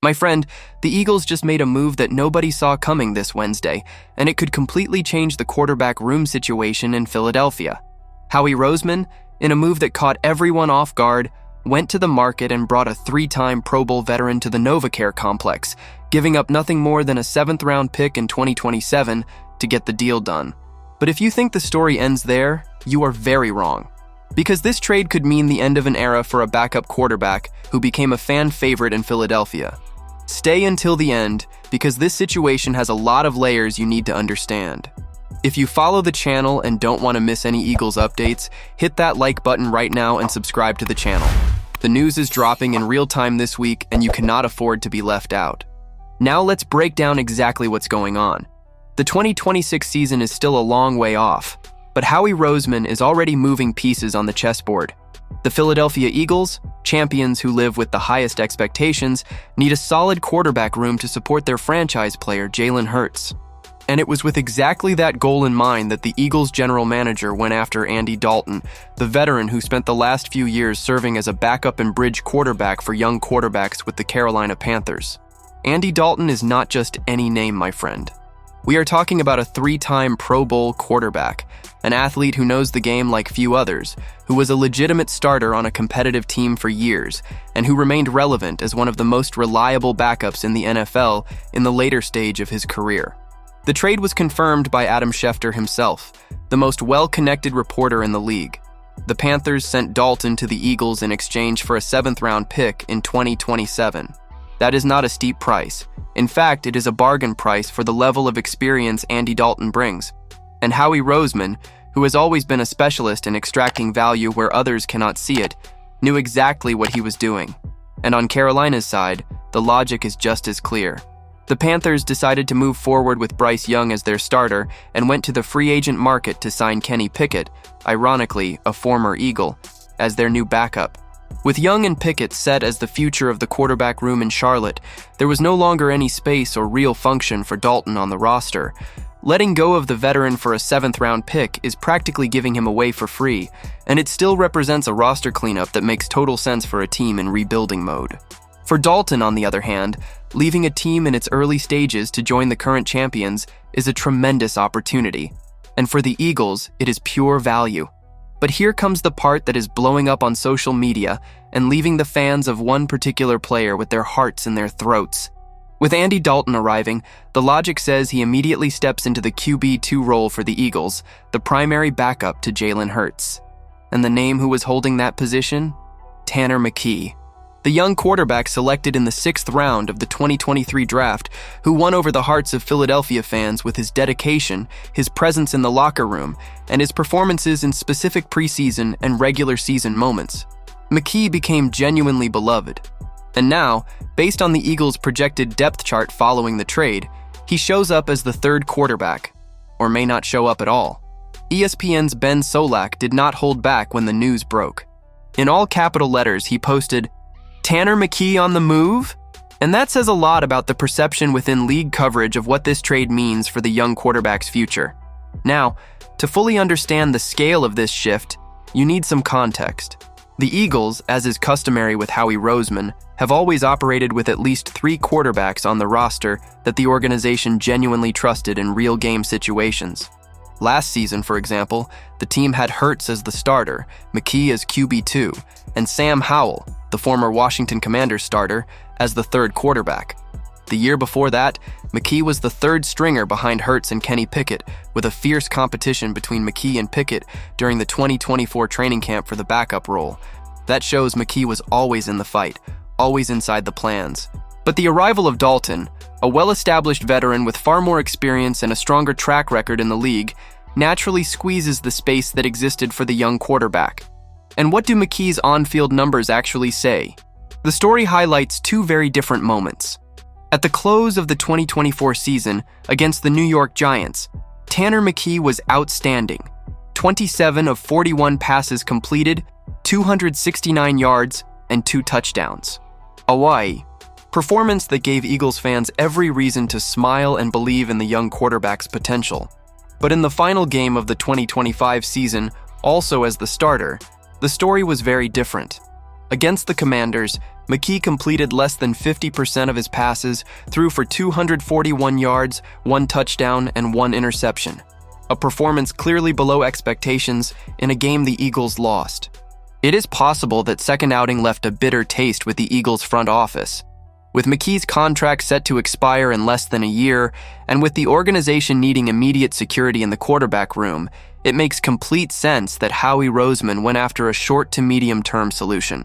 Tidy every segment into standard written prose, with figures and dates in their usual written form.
My friend, the Eagles just made a move that nobody saw coming this Wednesday, and it could completely change the quarterback room situation in Philadelphia. Howie Roseman, in a move that caught everyone off guard, went to the market and brought a 3-time Pro Bowl veteran to the NovaCare complex, giving up nothing more than a 7th-round pick in 2027 to get the deal done. But if you think the story ends there, you are very wrong. Because this trade could mean the end of an era for a backup quarterback who became a fan favorite in Philadelphia. Stay until the end, because this situation has a lot of layers you need to understand. If you follow the channel and don't want to miss any Eagles updates, hit that like button right now and subscribe to the channel. The news is dropping in real time this week, and you cannot afford to be left out. Now let's break down exactly what's going on. The 2026 season is still a long way off, but Howie Roseman is already moving pieces on the chessboard. The Philadelphia Eagles, champions who live with the highest expectations, need a solid quarterback room to support their franchise player Jalen Hurts. And it was with exactly that goal in mind that the Eagles general manager went after Andy Dalton, the veteran who spent the last few years serving as a backup and bridge quarterback for young quarterbacks with the Carolina Panthers. Andy Dalton is not just any name, my friend. We are talking about a 3-time Pro Bowl quarterback, an athlete who knows the game like few others, who was a legitimate starter on a competitive team for years, and who remained relevant as one of the most reliable backups in the NFL in the later stage of his career. The trade was confirmed by Adam Schefter himself, the most well-connected reporter in the league. The Panthers sent Dalton to the Eagles in exchange for a 7th-round pick in 2027. That is not a steep price. In fact, it is a bargain price for the level of experience Andy Dalton brings. And Howie Roseman, who has always been a specialist in extracting value where others cannot see it, knew exactly what he was doing. And on Carolina's side, the logic is just as clear. The Panthers decided to move forward with Bryce Young as their starter and went to the free agent market to sign Kenny Pickett, ironically a former Eagle, as their new backup. With Young and Pickett set as the future of the quarterback room in Charlotte, there was no longer any space or real function for Dalton on the roster. Letting go of the veteran for a 7th-round pick is practically giving him away for free, and it still represents a roster cleanup that makes total sense for a team in rebuilding mode. For Dalton, on the other hand, leaving a team in its early stages to join the current champions is a tremendous opportunity. And for the Eagles, it is pure value. But here comes the part that is blowing up on social media and leaving the fans of one particular player with their hearts in their throats. With Andy Dalton arriving, the logic says he immediately steps into the QB2 role for the Eagles, the primary backup to Jalen Hurts. And the name who was holding that position? Tanner McKee. The young quarterback selected in the 6th round of the 2023 draft, who won over the hearts of Philadelphia fans with his dedication, his presence in the locker room, and his performances in specific preseason and regular season moments. McKee became genuinely beloved. And now, based on the Eagles' projected depth chart following the trade, he shows up as the 3rd quarterback, or may not show up at all. ESPN's Ben Solak did not hold back when the news broke. In all capital letters, he posted, "Tanner McKee on the move?" And that says a lot about the perception within league coverage of what this trade means for the young quarterback's future. Now, to fully understand the scale of this shift, you need some context. The Eagles, as is customary with Howie Roseman, have always operated with at least 3 quarterbacks on the roster that the organization genuinely trusted in real game situations. Last season, for example, the team had Hurts as the starter, McKee as QB2, and Sam Howell, the former Washington Commanders starter, as the 3rd quarterback. The year before that, McKee was the 3rd stringer behind Hurts and Kenny Pickett, with a fierce competition between McKee and Pickett during the 2024 training camp for the backup role. That shows McKee was always in the fight, always inside the plans. But the arrival of Dalton, a well-established veteran with far more experience and a stronger track record in the league, naturally squeezes the space that existed for the young quarterback. And what do McKee's on-field numbers actually say? The story highlights 2 very different moments. At the close of the 2024 season against the New York Giants, Tanner McKee was outstanding. 27 of 41 passes completed, 269 yards, and 2 touchdowns. Hawaii. Performance that gave Eagles fans every reason to smile and believe in the young quarterback's potential. But in the final game of the 2025 season, also as the starter, the story was very different. Against the Commanders, McKee completed less than 50% of his passes, threw for 241 yards, 1 touchdown, and 1 interception. A performance clearly below expectations in a game the Eagles lost. It is possible that second outing left a bitter taste with the Eagles' front office. With McKee's contract set to expire in less than a year, and with the organization needing immediate security in the quarterback room, it makes complete sense that Howie Roseman went after a short to medium-term solution.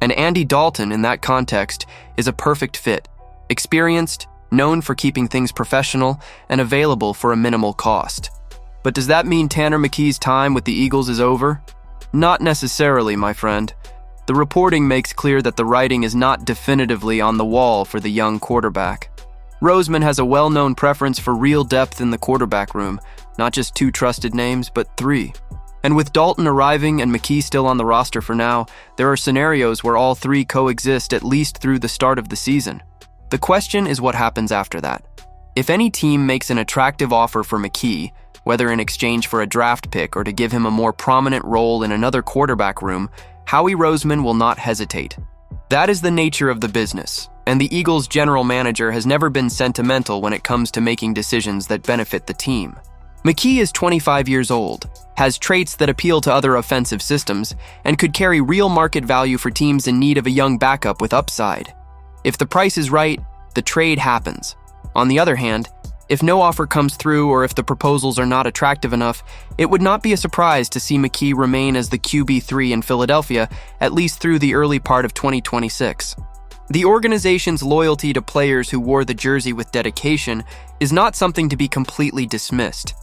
And Andy Dalton, in that context, is a perfect fit. Experienced, known for keeping things professional, and available for a minimal cost. But does that mean Tanner McKee's time with the Eagles is over? Not necessarily, my friend. The reporting makes clear that the writing is not definitively on the wall for the young quarterback. Roseman has a well-known preference for real depth in the quarterback room, not just 2 trusted names, but 3. And with Dalton arriving and McKee still on the roster for now, there are scenarios where all 3 coexist at least through the start of the season. The question is what happens after that. If any team makes an attractive offer for McKee, whether in exchange for a draft pick or to give him a more prominent role in another quarterback room, Howie Roseman will not hesitate. That is the nature of the business, and the Eagles' general manager has never been sentimental when it comes to making decisions that benefit the team. McKee is 25 years old, has traits that appeal to other offensive systems, and could carry real market value for teams in need of a young backup with upside. If the price is right, the trade happens. On the other hand, if no offer comes through or if the proposals are not attractive enough, it would not be a surprise to see McKee remain as the QB3 in Philadelphia at least through the early part of 2026. The organization's loyalty to players who wore the jersey with dedication is not something to be completely dismissed,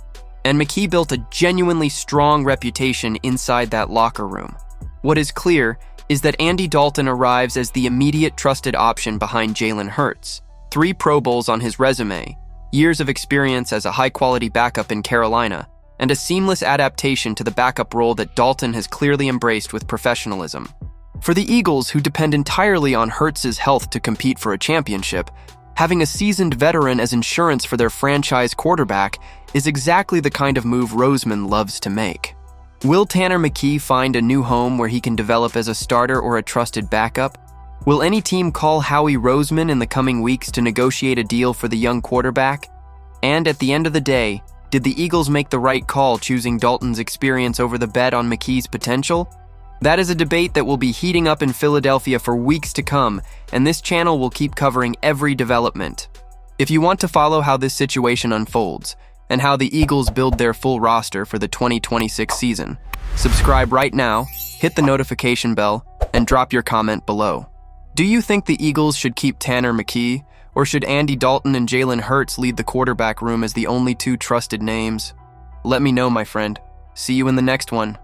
and McKee built a genuinely strong reputation inside that locker room. What is clear is that Andy Dalton arrives as the immediate trusted option behind Jalen Hurts. 3 Pro Bowls on his resume, years of experience as a high-quality backup in Carolina, and a seamless adaptation to the backup role that Dalton has clearly embraced with professionalism. For the Eagles, who depend entirely on Hurts' health to compete for a championship, having a seasoned veteran as insurance for their franchise quarterback is exactly the kind of move Roseman loves to make. Will Tanner McKee find a new home where he can develop as a starter or a trusted backup? Will any team call Howie Roseman in the coming weeks to negotiate a deal for the young quarterback? And at the end of the day, did the Eagles make the right call choosing Dalton's experience over the bet on McKee's potential? That is a debate that will be heating up in Philadelphia for weeks to come, and this channel will keep covering every development. If you want to follow how this situation unfolds, and how the Eagles build their full roster for the 2026 season, subscribe right now, hit the notification bell, and drop your comment below. Do you think the Eagles should keep Tanner McKee, or should Andy Dalton and Jalen Hurts lead the quarterback room as the only 2 trusted names? Let me know, my friend. See you in the next one.